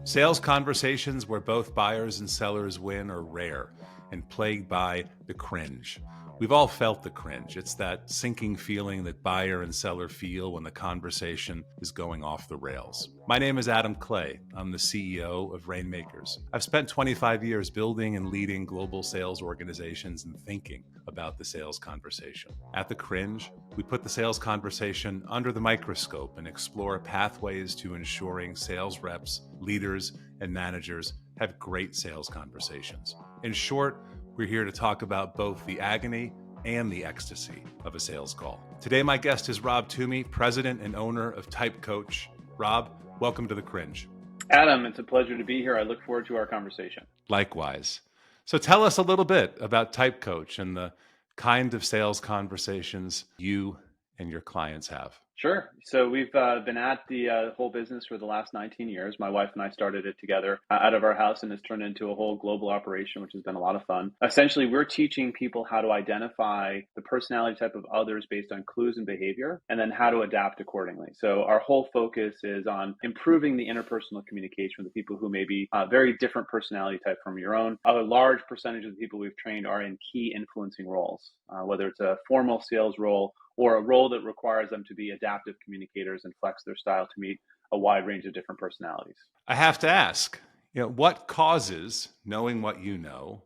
Sales conversations where both buyers and sellers win are rare and plagued by the cringe. We've all felt the cringe. It's that sinking feeling that buyer and seller feel when the conversation is going off the rails. My name is Adam Clay. I'm the CEO of Rainmakers. I've spent 25 years building and leading global sales organizations and thinking about the sales conversation. At the Cringe, we put the sales conversation under the microscope and explore pathways to ensuring sales reps, leaders, and managers have great sales conversations. In short, we're here to talk about both the agony and the ecstasy of a sales call. Today, my guest is Rob Toomey, president and owner of Type Coach. Rob, welcome to the Cringe. Adam, it's a pleasure to be here. I look forward to our conversation. Likewise. So tell us a little bit about Type Coach and the kind of sales conversations you and your clients have. Sure. So we've been at the whole business for the last 19 years. My wife and I started it together out of our house, and it's turned into a whole global operation, which has been a lot of fun. Essentially, we're teaching people how to identify the personality type of others based on clues and behavior, and then how to adapt accordingly. So our whole focus is on improving the interpersonal communication with the people who may be a very different personality type from your own. A large percentage of the people we've trained are in key influencing roles, whether it's a formal sales role or a role that requires them to be adaptive communicators and flex their style to meet a wide range of different personalities. I have to ask, what causes, knowing what you know,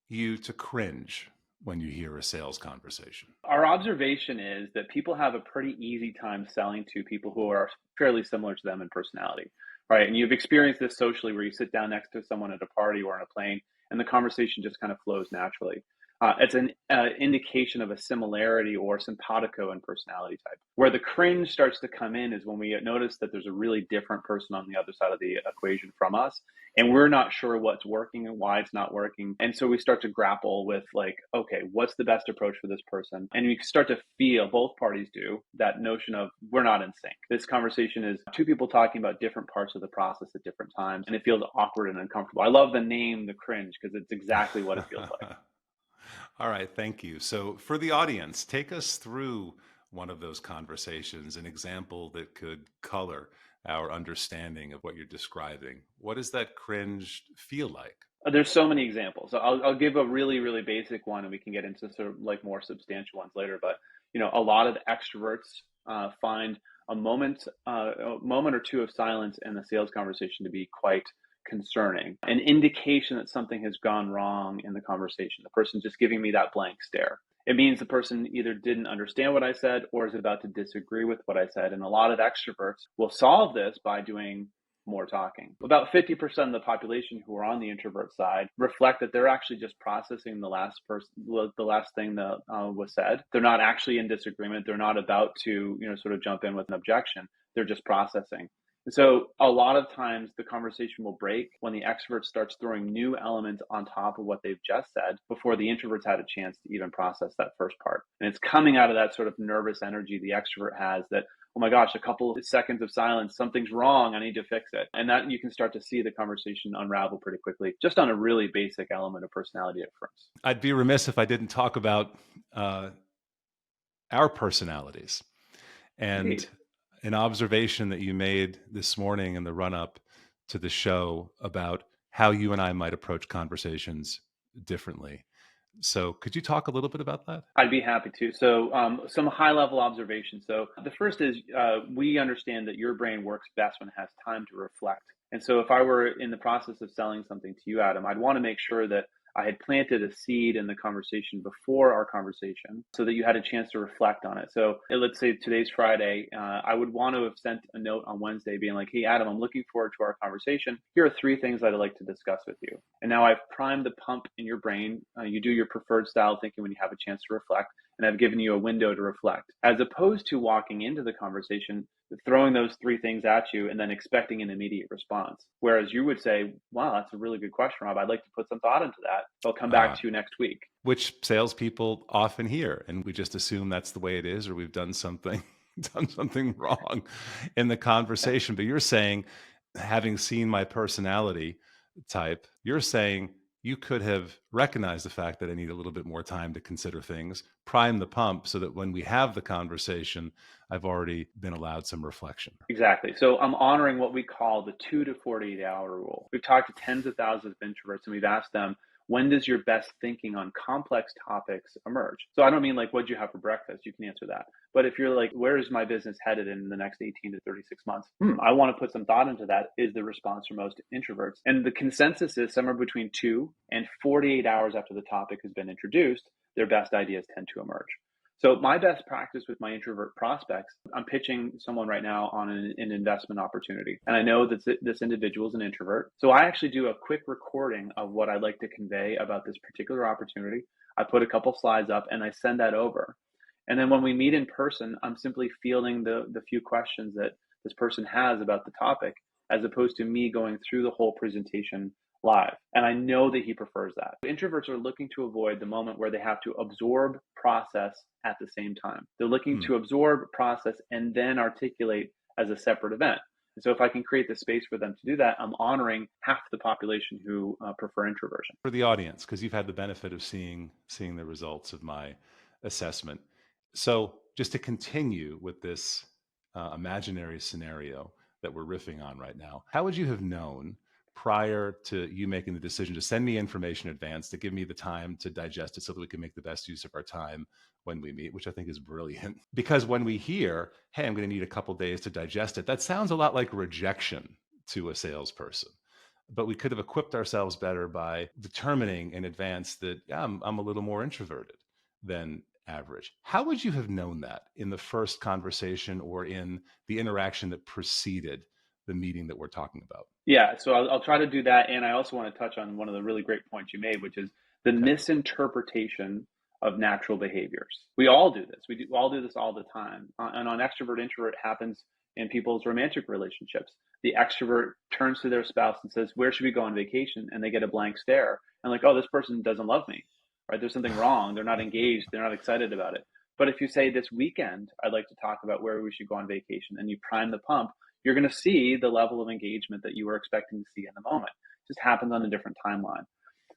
you to cringe when you hear a sales conversation? Our observation is that people have a pretty easy time selling to people who are fairly similar to them in personality, right? And you've experienced this socially where you sit down next to someone at a party or on a plane and the conversation just kind of flows naturally. It's an indication of a similarity or simpatico in personality type. Where the cringe starts to come in is when we notice that there's a really different person on the other side of the equation from us, and we're not sure what's working and why it's not working. And so we start to grapple with okay, what's the best approach for this person? And we start to feel, both parties do, that notion of we're not in sync. This conversation is two people talking about different parts of the process at different times, and it feels awkward and uncomfortable. I love the name, the cringe, because it's exactly what it feels like. All right, thank you. So for the audience, take us through one of those conversations, an example that could color our understanding of what you're describing. What does that cringe feel like? There's so many examples. So I'll give a really, really basic one, and we can get into sort of like more substantial ones later. But a lot of extroverts find a moment or two of silence in the sales conversation to be quite concerning, an indication that something has gone wrong in the conversation. The person just giving me that blank stare. It means the person either didn't understand what I said or is about to disagree with what I said. And a lot of extroverts will solve this by doing more talking. About 50% of the population who are on the introvert side reflect that they're actually just processing the last thing that was said. They're not actually in disagreement. They're not about to, sort of jump in with an objection. They're just processing. So a lot of times the conversation will break when the extrovert starts throwing new elements on top of what they've just said before the introvert's had a chance to even process that first part. And it's coming out of that sort of nervous energy the extrovert has that, oh my gosh, a couple of seconds of silence, something's wrong, I need to fix it. And that you can start to see the conversation unravel pretty quickly, just on a really basic element of personality difference. I'd be remiss if I didn't talk about our personalities. And Indeed. An observation that you made this morning in the run-up to the show about how you and I might approach conversations differently. So could you talk a little bit about that? I'd be happy to. So some high-level observations. So the first is we understand that your brain works best when it has time to reflect. And so if I were in the process of selling something to you, Adam, I'd want to make sure that I had planted a seed in the conversation before our conversation so that you had a chance to reflect on it. So let's say today's Friday, I would want to have sent a note on Wednesday being like, hey, Adam, I'm looking forward to our conversation. Here are 3 things I'd like to discuss with you. And now I've primed the pump in your brain. You do your preferred style thinking when you have a chance to reflect. And I've given you a window to reflect, as opposed to walking into the conversation, throwing those 3 things at you and then expecting an immediate response. Whereas you would say, wow, that's a really good question, Rob. I'd like to put some thought into that. I'll come back to you next week. Which salespeople often hear, and we just assume that's the way it is, or we've done something wrong in the conversation. But you're saying, having seen my personality type, you're saying, you could have recognized the fact that I need a little bit more time to consider things, prime the pump so that when we have the conversation, I've already been allowed some reflection. Exactly. So I'm honoring what we call the 2 to 48 hour rule. We've talked to tens of thousands of introverts and we've asked them, when does your best thinking on complex topics emerge? So I don't mean like, what'd you have for breakfast? You can answer that. But if you're like, where is my business headed in the next 18 to 36 months? I want to put some thought into that, is the response for most introverts. And the consensus is somewhere between 2 and 48 hours after the topic has been introduced, their best ideas tend to emerge. So my best practice with my introvert prospects, I'm pitching someone right now on an investment opportunity. And I know that this individual is an introvert. So I actually do a quick recording of what I'd like to convey about this particular opportunity. I put a couple slides up and I send that over. And then when we meet in person, I'm simply fielding the few questions that this person has about the topic, as opposed to me going through the whole presentation live. And I know that he prefers that. Introverts are looking to avoid the moment where they have to absorb, process at the same time. They're looking to absorb, process, and then articulate as a separate event. And so if I can create the space for them to do that, I'm honoring half the population who prefer introversion. For the audience, because you've had the benefit of seeing the results of my assessment. So just to continue with this imaginary scenario that we're riffing on right now, how would you have known prior to you making the decision to send me information in advance to give me the time to digest it so that we can make the best use of our time when we meet, which I think is brilliant? Because when we hear, hey, I'm going to need a couple days to digest it, that sounds a lot like rejection to a salesperson. But we could have equipped ourselves better by determining in advance that I'm a little more introverted than average. How would you have known that in the first conversation or in the interaction that preceded the meeting that we're talking about? Yeah, so I'll try to do that. And I also want to touch on one of the really great points you made, which is the misinterpretation of natural behaviors. We all do this. We all do this all the time. And on extrovert introvert happens in people's romantic relationships. The extrovert turns to their spouse and says, "Where should we go on vacation?" And they get a blank stare and like, "Oh, this person doesn't love me, right? There's something wrong. They're not engaged. They're not excited about it." But if you say, "This weekend, I'd like to talk about where we should go on vacation," and you prime the pump, you're going to see the level of engagement that you were expecting to see in the moment. It just happens on a different timeline.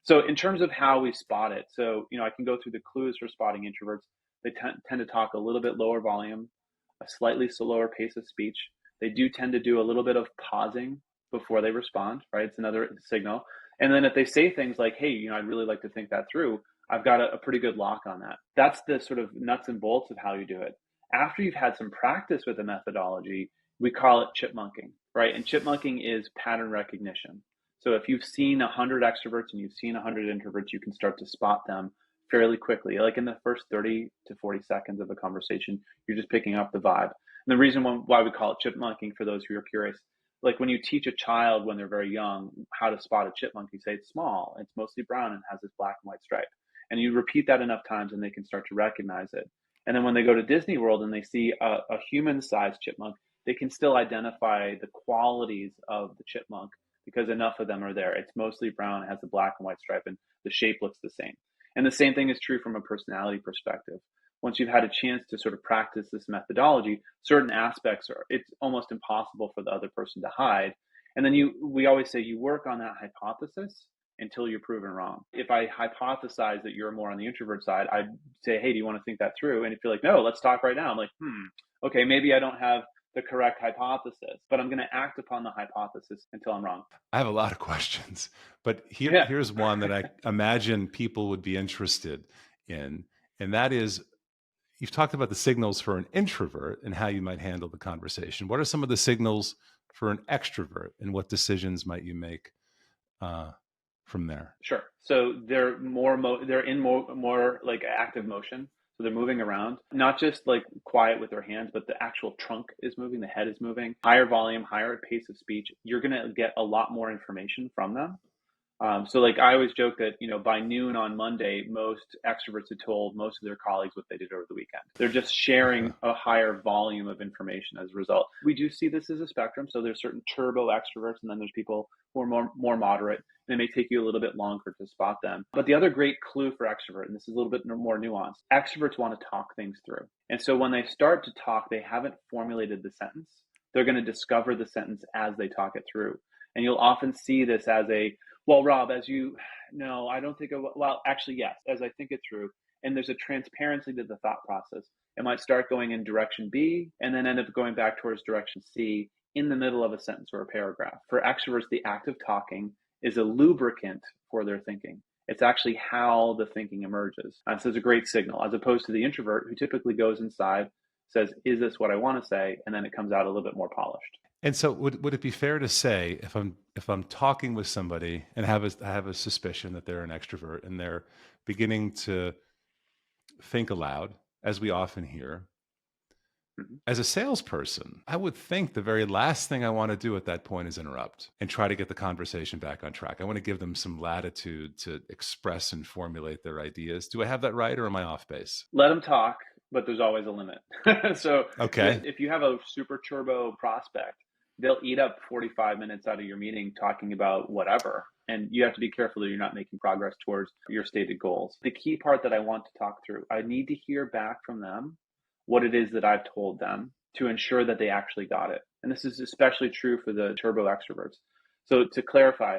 So in terms of how we spot it, so, I can go through the clues for spotting introverts. They tend to talk a little bit lower volume, a slightly slower pace of speech. They do tend to do a little bit of pausing before they respond, right? It's another signal. And then if they say things like, "Hey, I'd really like to think that through," I've got a pretty good lock on that. That's the sort of nuts and bolts of how you do it. After you've had some practice with the methodology, we call it chipmunking, right? And chipmunking is pattern recognition. So if you've seen 100 extroverts and you've seen 100 introverts, you can start to spot them fairly quickly. Like in the first 30 to 40 seconds of a conversation, you're just picking up the vibe. And the reason why we call it chipmunking, for those who are curious, like when you teach a child when they're very young how to spot a chipmunk, you say it's small, it's mostly brown and has this black and white stripe. And you repeat that enough times and they can start to recognize it. And then when they go to Disney World and they see a human-sized chipmunk, they can still identify the qualities of the chipmunk because enough of them are there. It's mostly brown, it has a black and white stripe, and the shape looks the same. And the same thing is true from a personality perspective. Once you've had a chance to sort of practice this methodology, certain aspects it's almost impossible for the other person to hide. And then we always say you work on that hypothesis until you're proven wrong. If I hypothesize that you're more on the introvert side, I'd say, "Hey, do you want to think that through?" And if you're like, "No, let's talk right now," I'm like, okay, maybe I don't have the correct hypothesis, but I'm going to act upon the hypothesis until I'm wrong. I have a lot of questions, but here's one that I imagine people would be interested in. And that is, you've talked about the signals for an introvert and how you might handle the conversation. What are some of the signals for an extrovert, and what decisions might you make from there? Sure. So they're they're in more like active motion. So they're moving around, not just like quiet with their hands, but the actual trunk is moving, the head is moving, higher volume, higher pace of speech. You're going to get a lot more information from them. So like I always joke that, by noon on Monday, most extroverts had told most of their colleagues what they did over the weekend. They're just sharing a higher volume of information as a result. We do see this as a spectrum. So there's certain turbo extroverts, and then there's people who are more moderate, and it may take you a little bit longer to spot them. But the other great clue for extrovert, and this is a little bit more nuanced, extroverts want to talk things through. And so when they start to talk, they haven't formulated the sentence. They're going to discover the sentence as they talk it through. And you'll often see this as Well, Rob, as you know, I don't think of, well, actually, yes, as I think it through, and there's a transparency to the thought process. It might start going in direction B and then end up going back towards direction C in the middle of a sentence or a paragraph. For extroverts, the act of talking is a lubricant for their thinking. It's actually how the thinking emerges. And so it's a great signal, as opposed to the introvert who typically goes inside, says, is this what I want to say? And then it comes out a little bit more polished. And so would it be fair to say if I'm talking with somebody and I have a suspicion that they're an extrovert and they're beginning to think aloud, as we often hear, Mhm. as a salesperson, I would think the very last thing I want to do at that point is interrupt and try to get the conversation back on track. I want to give them some latitude to express and formulate their ideas. Do I have that right or am I off base? Let them talk, but there's always a limit. So Okay. if you have a super turbo prospect, they'll eat up 45 minutes out of your meeting talking about whatever. And you have to be careful that you're not making progress towards your stated goals. The key part that I want to talk through, I need to hear back from them what it is that I've told them to ensure that they actually got it. And this is especially true for the turbo extroverts. So to clarify,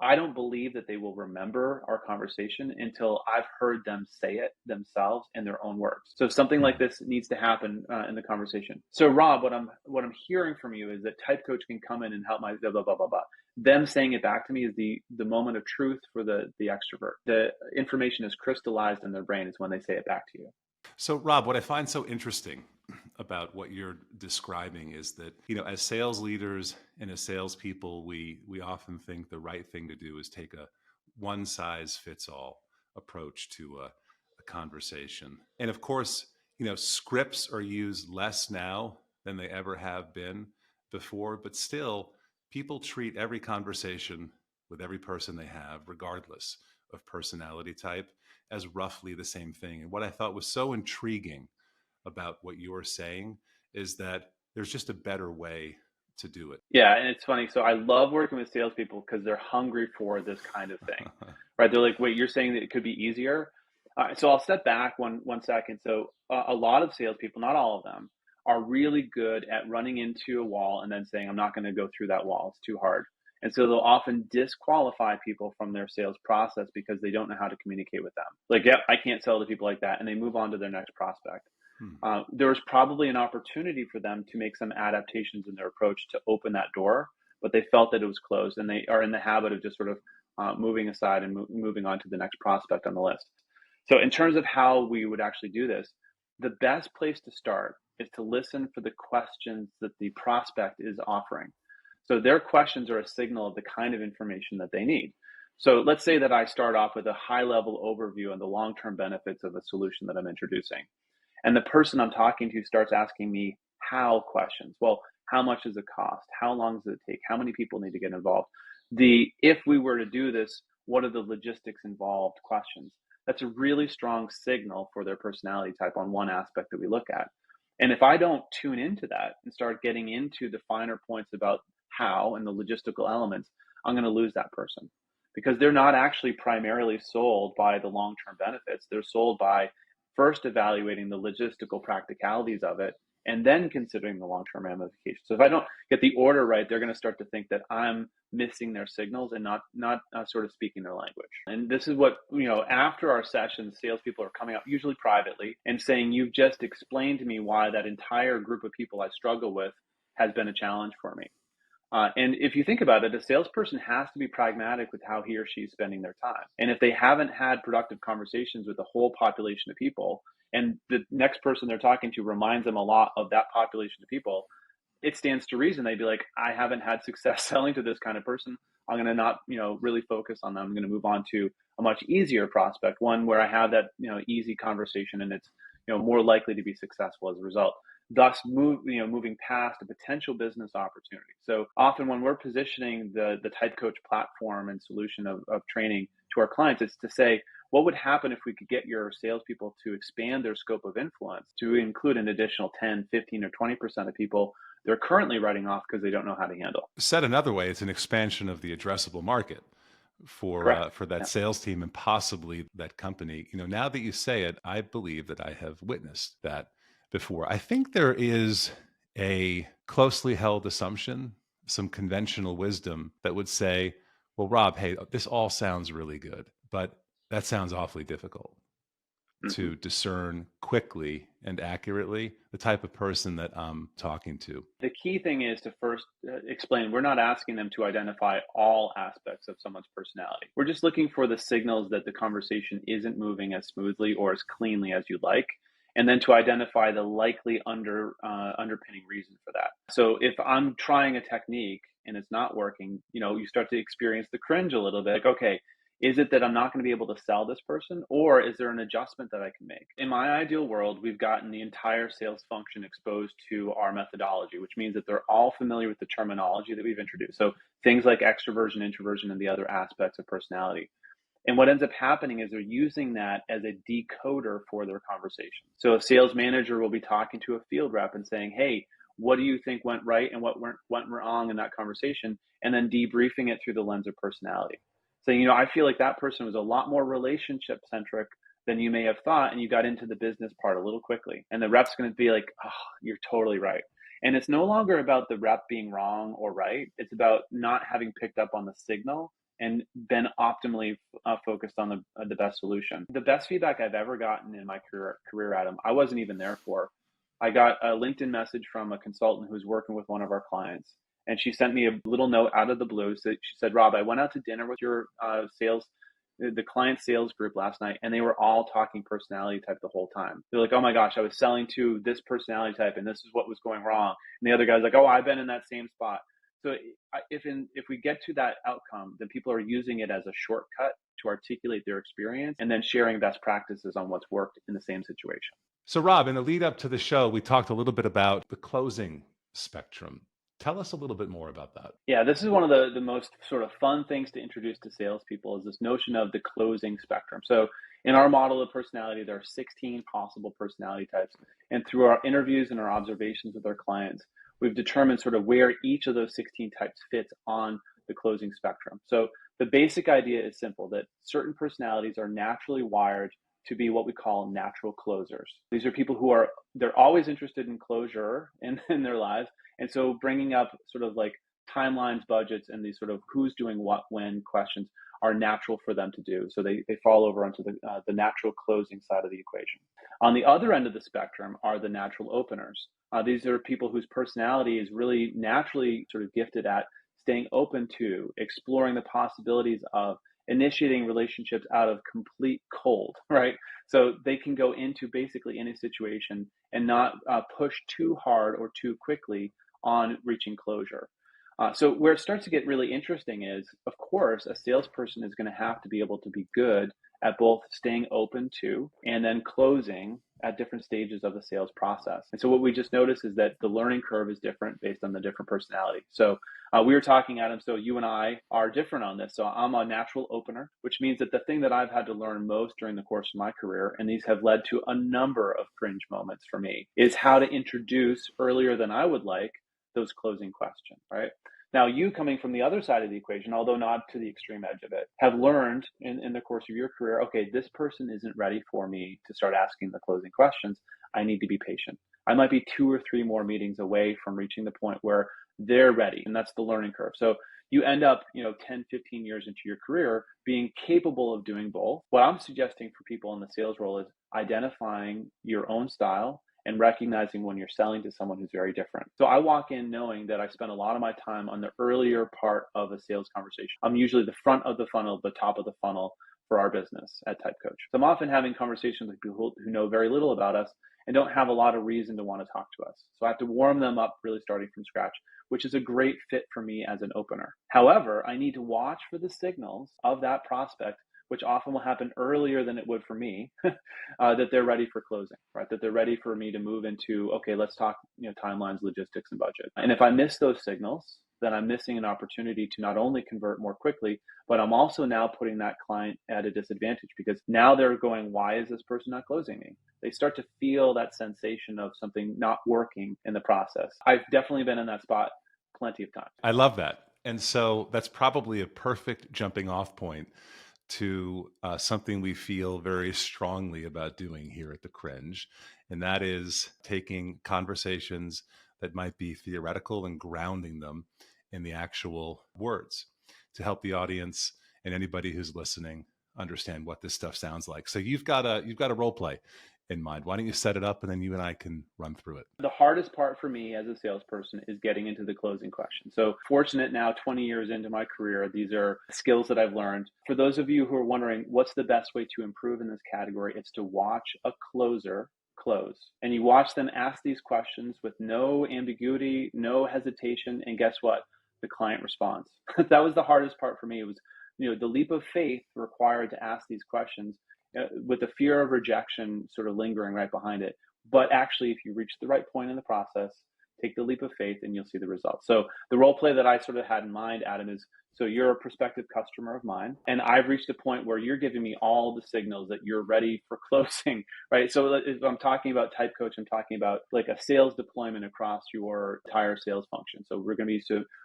I don't believe that they will remember our conversation until I've heard them say it themselves in their own words. So something like Hmm. this needs to happen in the conversation. So Rob, what I'm hearing from you is that type coach can come in and help my blah blah blah blah blah. Them saying it back to me is the moment of truth for the extrovert. The information is crystallized in their brain is when they say it back to you. So, Rob, what I find so interesting about what you're describing is that, as sales leaders and as salespeople, we often think the right thing to do is take a one size fits all approach to a conversation. And of course, scripts are used less now than they ever have been before, but still, people treat every conversation with every person they have, regardless of personality type, as roughly the same thing. And what I thought was so intriguing about what you're saying is that there's just a better way to do it. Yeah, and it's funny. So I love working with salespeople because they're hungry for this kind of thing, right? They're like, "Wait, you're saying that it could be easier?" So I'll step back one second. So a lot of salespeople, not all of them, are really good at running into a wall and then saying, "I'm not going to go through that wall. It's too hard." And so they'll often disqualify people from their sales process because they don't know how to communicate with them. Like, "Yep, I can't sell to people like that," and they move on to their next prospect. Hmm. There was probably an opportunity for them to make some adaptations in their approach to open that door, but they felt that it was closed, and they are in the habit of just sort of moving aside and moving on to the next prospect on the list. So, in terms of how we would actually do this, the best place to start is to listen for the questions that the prospect is offering. So, their questions are a signal of the kind of information that they need. So, let's say that I start off with a high level overview on the long term benefits of a solution that I'm introducing. And the person I'm talking to starts asking me how questions. Well, how much does it cost? How long does it take? How many people need to get involved? The if we were to do this, what are the logistics involved questions? That's a really strong signal for their personality type on one aspect that we look at. And if I don't tune into that and start getting into the finer points about how and the logistical elements, I'm going to lose that person because they're not actually primarily sold by the long term benefits. They're sold by first evaluating the logistical practicalities of it and then considering the long-term ramifications. So if I don't get the order right, they're going to start to think that I'm missing their signals and not sort of speaking their language. And this is what, after our sessions, salespeople are coming up usually privately and saying, "You've just explained to me why that entire group of people I struggle with has been a challenge for me." And if you think about it, a salesperson has to be pragmatic with how he or she is spending their time. And if they haven't had productive conversations with the whole population of people, and the next person they're talking to reminds them a lot of that population of people, it stands to reason they'd be like, "I haven't had success selling to this kind of person. I'm going to not, really focus on them. I'm going to move on to a much easier prospect, one where I have that, easy conversation and it's, more likely to be successful as a result." Thus, moving past a potential business opportunity. So often, when we're positioning the Type Coach platform and solution of training to our clients, it's to say, what would happen if we could get your salespeople to expand their scope of influence to include an additional 10, 15, or 20% of people they're currently writing off because they don't know how to handle. Said another way, it's an expansion of the addressable market Correct. for that Yeah. sales team and possibly that company. Now that you say it, I believe that I have witnessed that before. I think there is a closely held assumption, some conventional wisdom that would say, Well, Rob, hey, this all sounds really good, but that sounds awfully difficult Mhm. to discern quickly and accurately the type of person that I'm talking to. The key thing is to first explain we're not asking them to identify all aspects of someone's personality. We're just looking for the signals that the conversation isn't moving as smoothly or as cleanly as you'd like. And then to identify the likely underpinning reason for that. So if I'm trying a technique and it's not working, you start to experience the cringe a little bit. Like, okay, is it that I'm not going to be able to sell this person, or is there an adjustment that I can make? In my ideal world, we've gotten the entire sales function exposed to our methodology, which means that they're all familiar with the terminology that we've introduced. So things like extroversion, introversion, and the other aspects of personality. And what ends up happening is they're using that as a decoder for their conversation. So a sales manager will be talking to a field rep and saying, hey, what do you think went right and what went wrong in that conversation? And then debriefing it through the lens of personality. So, I feel like that person was a lot more relationship centric than you may have thought. And you got into the business part a little quickly. And the rep's going to be like, oh, you're totally right. And it's no longer about the rep being wrong or right. It's about not having picked up on the signal and been optimally focused on the best solution. The best feedback I've ever gotten in my career, Adam, I wasn't even there for. I got a LinkedIn message from a consultant who's working with one of our clients, and she sent me a little note out of the blue. So she said, "Rob, I went out to dinner with your the client sales group last night, and they were all talking personality type the whole time. They're like, oh my gosh, I was selling to this personality type, and this is what was going wrong." And the other guy's like, "Oh, I've been in that same spot." So if we get to that outcome, then people are using it as a shortcut to articulate their experience and then sharing best practices on what's worked in the same situation. So, Rob, in the lead up to the show, we talked a little bit about the closing spectrum. Tell us a little bit more about that. Yeah, this is one of the most sort of fun things to introduce to salespeople is this notion of the closing spectrum. So in our model of personality, there are 16 possible personality types. And through our interviews and our observations with our clients, we've determined sort of where each of those 16 types fits on the closing spectrum. So the basic idea is simple, that certain personalities are naturally wired to be what we call natural closers. These are people who they're always interested in closure in their lives. And so bringing up sort of like timelines, budgets, and these sort of who's doing what when questions are natural for them to do. So they fall over onto the natural closing side of the equation. On the other end of the spectrum are the natural openers. These are people whose personality is really naturally sort of gifted at staying open to exploring the possibilities of initiating relationships out of complete cold, right? So they can go into basically any situation and not push too hard or too quickly on reaching closure. So where it starts to get really interesting is, of course, a salesperson is going to have to be able to be good at both staying open to and then closing at different stages of the sales process. And so what we just noticed is that the learning curve is different based on the different personality. So we were talking, Adam, so you and I are different on this. So I'm a natural opener, which means that the thing that I've had to learn most during the course of my career, and these have led to a number of cringe moments for me, is how to introduce earlier than I would like those closing questions, right? Now, you coming from the other side of the equation, although not to the extreme edge of it, have learned in the course of your career, okay, this person isn't ready for me to start asking the closing questions. I need to be patient. I might be 2 or 3 more meetings away from reaching the point where they're ready. And that's the learning curve. So you end up, 10, 15 years into your career being capable of doing both. What I'm suggesting for people in the sales role is identifying your own style and recognizing when you're selling to someone who's very different. So I walk in knowing that I spend a lot of my time on the earlier part of a sales conversation. I'm usually the front of the funnel, the top of the funnel for our business at Type Coach. So I'm often having conversations with people who know very little about us and don't have a lot of reason to want to talk to us. So I have to warm them up really starting from scratch, which is a great fit for me as an opener. However, I need to watch for the signals of that prospect, which often will happen earlier than it would for me, that they're ready for closing, right? That they're ready for me to move into, okay, let's talk, timelines, logistics, and budget. And if I miss those signals, then I'm missing an opportunity to not only convert more quickly, but I'm also now putting that client at a disadvantage because now they're going, why is this person not closing me? They start to feel that sensation of something not working in the process. I've definitely been in that spot plenty of times. I love that. And so that's probably a perfect jumping off point to something we feel very strongly about doing here at the Cringe. And that is taking conversations that might be theoretical and grounding them in the actual words. to help the audience and anybody who's listening understand what this stuff sounds like. So you've got a role play in mind. Why don't you set it up and then you and I can run through it? The hardest part for me as a salesperson is getting into the closing question. So fortunate now, 20 years into my career, these are skills that I've learned. For those of you who are wondering what's the best way to improve in this category, it's to watch a closer close. And you watch them ask these questions with no ambiguity, no hesitation, and guess what? The client responds. That was the hardest part for me. It was, the leap of faith required to ask these questions with the fear of rejection sort of lingering right behind it. But actually, if you reach the right point in the process, take the leap of faith and you'll see the results. So the role play that I sort of had in mind, Adam, is so you're a prospective customer of mine, and I've reached a point where you're giving me all the signals that you're ready for closing, right? So if I'm talking about type coach, I'm talking about like a sales deployment across your entire sales function. So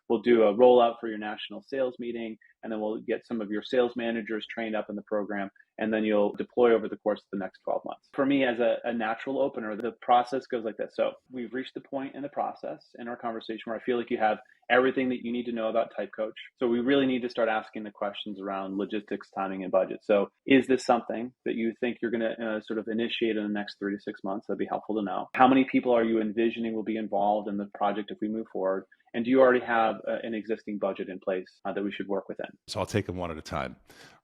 we'll do a rollout for your national sales meeting, and then we'll get some of your sales managers trained up in the program, and then you'll deploy over the course of the next 12 months. For me, as a natural opener, the process goes like this. So we've reached the point in the process in our conversation where I feel like you have everything that you need to know about type coach. So we really need to start asking the questions around logistics, timing, and budget. So is this something that you think you're going to sort of initiate in the next 3 to 6 months? That'd be helpful to know. How many people are you envisioning will be involved in the project if we move forward? And do you already have an existing budget in place that we should work within? So I'll take them one at a time,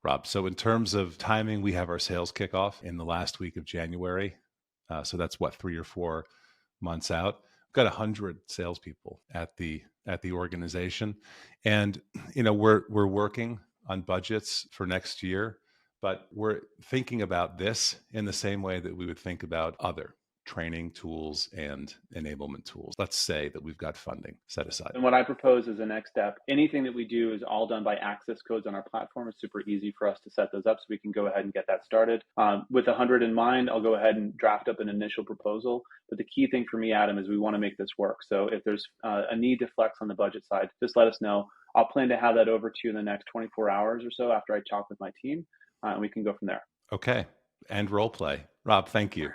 Rob. So in terms of timing, we have our sales kickoff in the last week of January. So that's 3 or 4 months out. We've got 100 salespeople at the organization, and we're working on budgets for next year, but we're thinking about this in the same way that we would think about other training tools and enablement tools. Let's say that we've got funding set aside. And what I propose as a next step, anything that we do is all done by access codes on our platform. It's super easy for us to set those up so we can go ahead and get that started. With 100 in mind, I'll go ahead and draft up an initial proposal. But the key thing for me, Adam, is we want to make this work. So if there's a need to flex on the budget side, just let us know. I'll plan to have that over to you in the next 24 hours or so after I talk with my team, and we can go from there. Okay. And role play. Rob, thank you.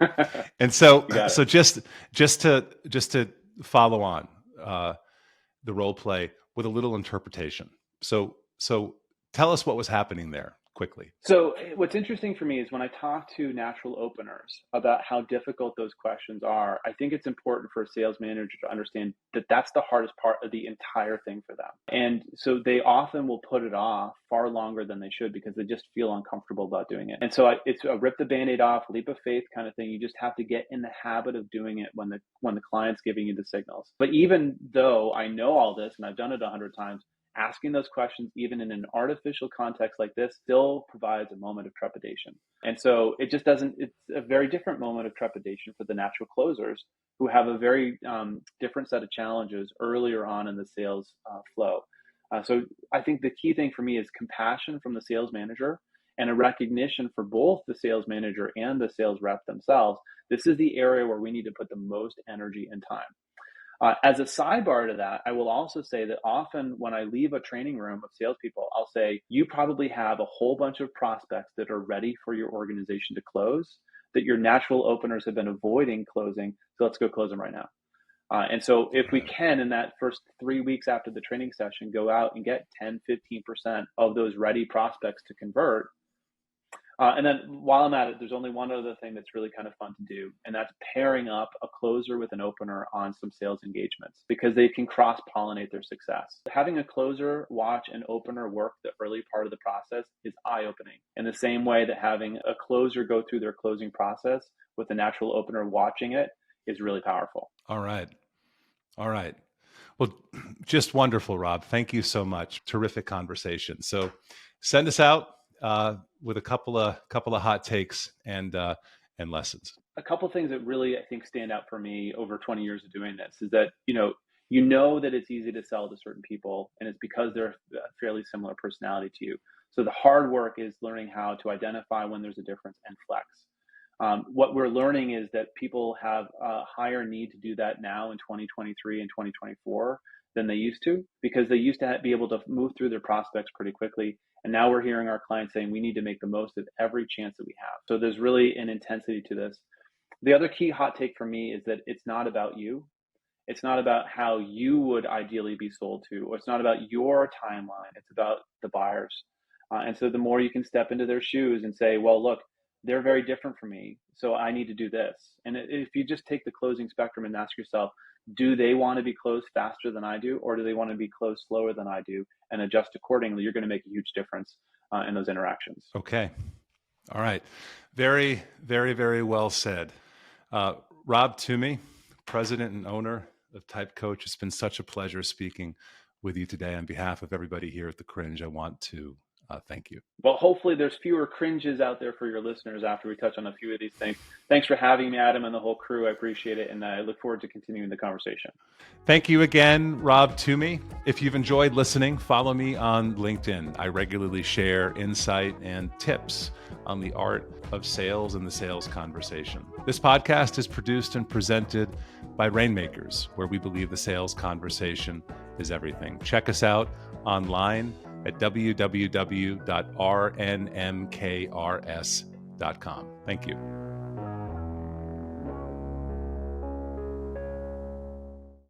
And so just to follow on the role play with a little interpretation. So tell us what was happening there quickly. So what's interesting for me is when I talk to natural openers about how difficult those questions are, I think it's important for a sales manager to understand that that's the hardest part of the entire thing for them. And so they often will put it off far longer than they should because they just feel uncomfortable about doing it. And so it's a rip the Band-Aid off, leap of faith kind of thing. You just have to get in the habit of doing it when the client's giving you the signals. But even though I know all this and I've done it 100 times, asking those questions, even in an artificial context like this, still provides a moment of trepidation. And so it's a very different moment of trepidation for the natural closers who have a very different set of challenges earlier on in the sales flow. So I think the key thing for me is compassion from the sales manager and a recognition for both the sales manager and the sales rep themselves. This is the area where we need to put the most energy and time. As a sidebar to that, I will also say that often when I leave a training room of salespeople, I'll say, you probably have a whole bunch of prospects that are ready for your organization to close, that your natural openers have been avoiding closing. So let's go close them right now. And so if we can, in that first 3 weeks after the training session, go out and get 10, 15% of those ready prospects to convert. And then while I'm at it, there's only one other thing that's really kind of fun to do, and that's pairing up a closer with an opener on some sales engagements because they can cross-pollinate their success. Having a closer watch an opener work the early part of the process is eye-opening in the same way that having a closer go through their closing process with a natural opener watching it is really powerful. All right. Well, just wonderful, Rob. Thank you so much. Terrific conversation. So send us out with a couple of hot takes and lessons. A couple of things that really I think stand out for me over 20 years of doing this is that you know that it's easy to sell to certain people, and it's because they're a fairly similar personality to you. So the hard work is learning how to identify when there's a difference and flex. What we're learning is that people have a higher need to do that now in 2023 and 2024 than they used to, because they used to be able to move through their prospects pretty quickly. And now we're hearing our clients saying we need to make the most of every chance that we have. So there's really an intensity to this. The other key hot take for me is that it's not about you. It's not about how you would ideally be sold to, or it's not about your timeline. It's about the buyers. And so the more you can step into their shoes and say, well, look, they're very different from me, so I need to do this. And if you just take the closing spectrum and ask yourself, do they want to be closed faster than I do, or do they want to be closed slower than I do, and adjust accordingly, you're going to make a huge difference in those interactions. Okay. All right. Very, very, very well said. Rob Toomey, president and owner of Type Coach, it's been such a pleasure speaking with you today. On behalf of everybody here at The Cringe, I want to thank you. Well, hopefully there's fewer cringes out there for your listeners after we touch on a few of these things. Thanks for having me, Adam, and the whole crew. I appreciate it, and I look forward to continuing the conversation. Thank you again, Rob Toomey. If you've enjoyed listening, follow me on LinkedIn. I regularly share insight and tips on the art of sales and the sales conversation. This podcast is produced and presented by Rainmakers, where we believe the sales conversation is everything. Check us out online at www.rnmkrs.com. Thank you.